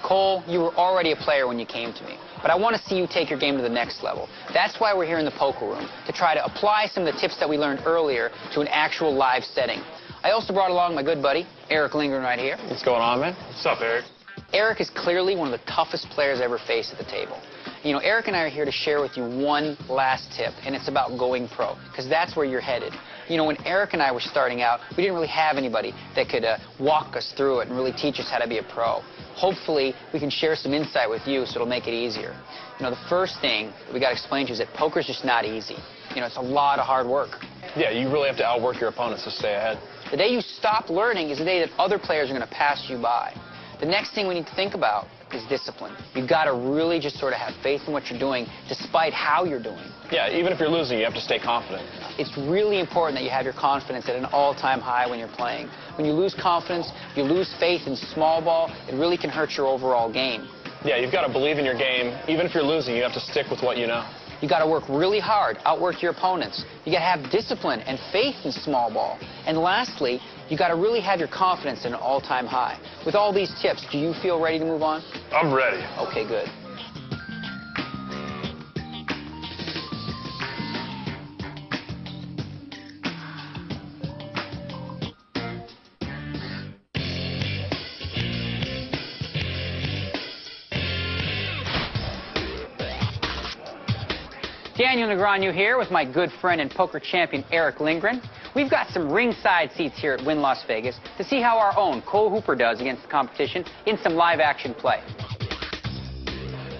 Cole, you were already a player when you came to me, but I want to see you take your game to the next level. That's why we're here in the poker room, to try to apply some of the tips that we learned earlier to an actual live setting. I also brought along my good buddy, Eric Lindgren, right here. What's going on, man? What's up, Eric? Eric is clearly one of the toughest players ever faced at the table. You know, Eric and I are here to share with you one last tip, and it's about going pro, because that's where you're headed. You know, when Eric and I were starting out, we didn't really have anybody that could walk us through it and really teach us how to be a pro. Hopefully, we can share some insight with you so it'll make it easier. You know, the first thing that we got to explain to you is that poker's just not easy. You know, it's a lot of hard work. Yeah, you really have to outwork your opponents to stay ahead. The day you stop learning is the day that other players are going to pass you by. The next thing we need to think about is discipline. You've got to really just sort of have faith in what you're doing, despite how you're doing. Yeah, even if you're losing, you have to stay confident. It's really important that you have your confidence at an all-time high when you're playing. When you lose confidence, you lose faith in small ball, it really can hurt your overall game. Yeah, you've got to believe in your game. Even if you're losing, you have to stick with what you know. You got to work really hard, outwork your opponents. You got to have discipline and faith in small ball. And lastly, you got to really have your confidence at an all-time high. With all these tips, do you feel ready to move on? I'm ready. Okay, good. Daniel Negreanu here with my good friend and poker champion Eric Lindgren. We've got some ringside seats here at Wynn Las Vegas to see how our own Cole Hooper does against the competition in some live action play.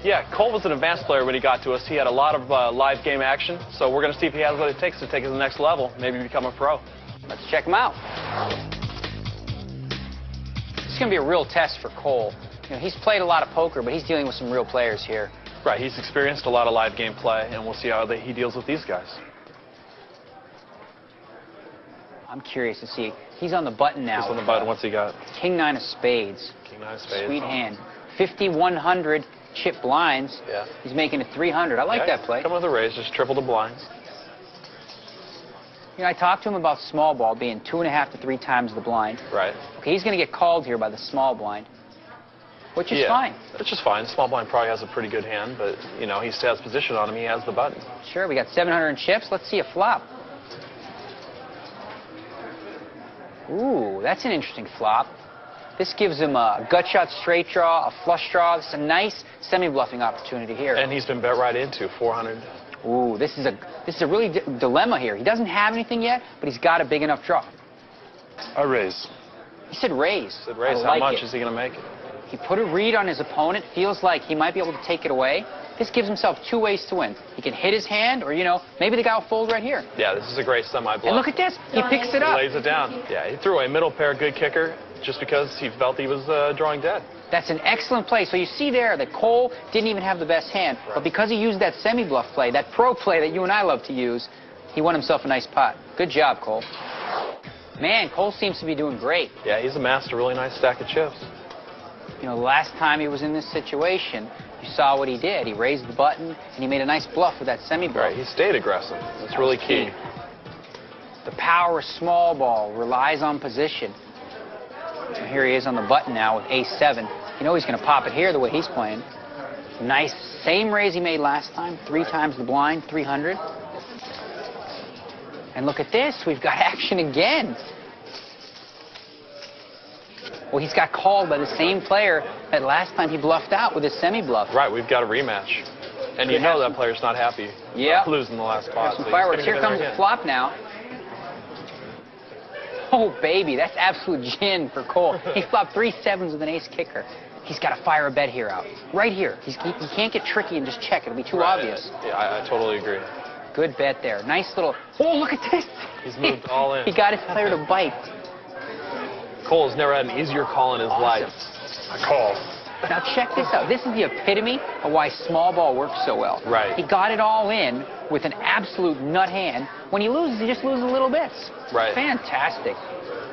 Yeah, Cole was an advanced player when he got to us. He had a lot of live game action, so we're going to see if he has what it takes to take it to the next level, maybe become a pro. Let's check him out. This is going to be a real test for Cole. You know, he's played a lot of poker, but he's dealing with some real players here. Right, he's experienced a lot of live game play, and we'll see how he deals with these guys. I'm curious to see. He's on the button now. He's on the button. What's he got? King-9 of spades. King-9 of spades. Sweet hand. 5,100 chip blinds. Yeah. He's making it 300. I like that play. Come with a raise, just triple the blinds. You know, I talked to him about small ball being 2.5 to 3 times the blind. Right. Okay, he's going to get called here by the small blind, which is fine. It's just fine. Small blind probably has a pretty good hand, but, you know, he still has position on him. He has the button. Sure, we got 700 in chips. Let's see a flop. Ooh, that's an interesting flop. This gives him a gut shot straight draw, a flush draw. This is a nice semi-bluffing opportunity here. And he's been bet right into 400. Ooh, this is a really dilemma here. He doesn't have anything yet, but he's got a big enough draw. I raise. He said raise. He said raise. How much is he going to make it? He put a read on his opponent. Feels like he might be able to take it away. This gives himself 2 ways to win. He can hit his hand, or, you know, maybe the guy will fold right here. Yeah, this is a great semi-bluff. And look at this. He picks it up. He lays it down. Yeah, he threw a middle pair good kicker just because he felt he was drawing dead. That's an excellent play. So you see there that Cole didn't even have the best hand, but because he used that semi-bluff play, that pro play that you and I love to use, he won himself a nice pot. Good job, Cole. Man, Cole seems to be doing great. Yeah, he's amassed a really nice stack of chips. You know, the last time he was in this situation, you saw what he did. He raised the button, and he made a nice bluff with that semi-bluff. Right, he stayed aggressive. That's really key. The power of small ball relies on position. And here he is on the button now with ace-7. You know he's going to pop it here the way he's playing. Nice, same raise he made last time, 3 times the blind, 300. And look at this, we've got action again. Well, he's got called by the same player that last time he bluffed out with his semi-bluff. Right, we've got a rematch. And you know that player's not happy. Yeah. Losing the last spot. Some fireworks. Here comes the flop now. Oh, baby, that's absolute gin for Cole. He flopped 3 sevens with an ace kicker. He's got to fire a bet here out. Right here. He can't get tricky and just check. It'll be too obvious. Yeah, I totally agree. Good bet there. Nice little... Oh, look at this. He's moved all in. He got his player to bite. Cole's never had an easier call in his life. I call. Now check this out. This is the epitome of why small ball works so well. Right. He got it all in with an absolute nut hand. When he loses, he just loses little bits. Right. Fantastic.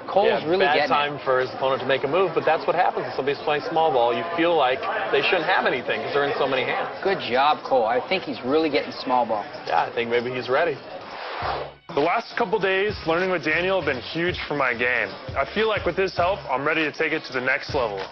Cole's really getting bad time for his opponent to make a move, but that's what happens when somebody's playing small ball. You feel like they shouldn't have anything because they're in so many hands. Good job, Cole. I think he's really getting small ball. Yeah, I think maybe he's ready. The last couple days, learning with Daniel have been huge for my game. I feel like with his help, I'm ready to take it to the next level.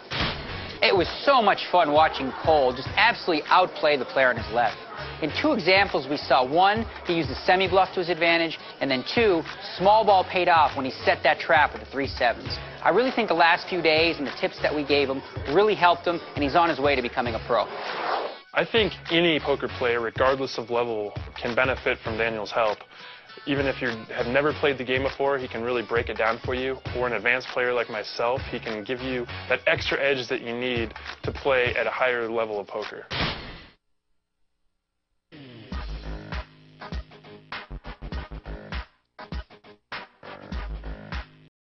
It was so much fun watching Cole just absolutely outplay the player on his left. In 2 examples we saw, 1, he used the semi-bluff to his advantage, and then 2, small ball paid off when he set that trap with the 3-7s. I really think the last few days and the tips that we gave him really helped him, and he's on his way to becoming a pro. I think any poker player, regardless of level, can benefit from Daniel's help. Even if you have never played the game before, he can really break it down for you. Or an advanced player like myself, he can give you that extra edge that you need to play at a higher level of poker.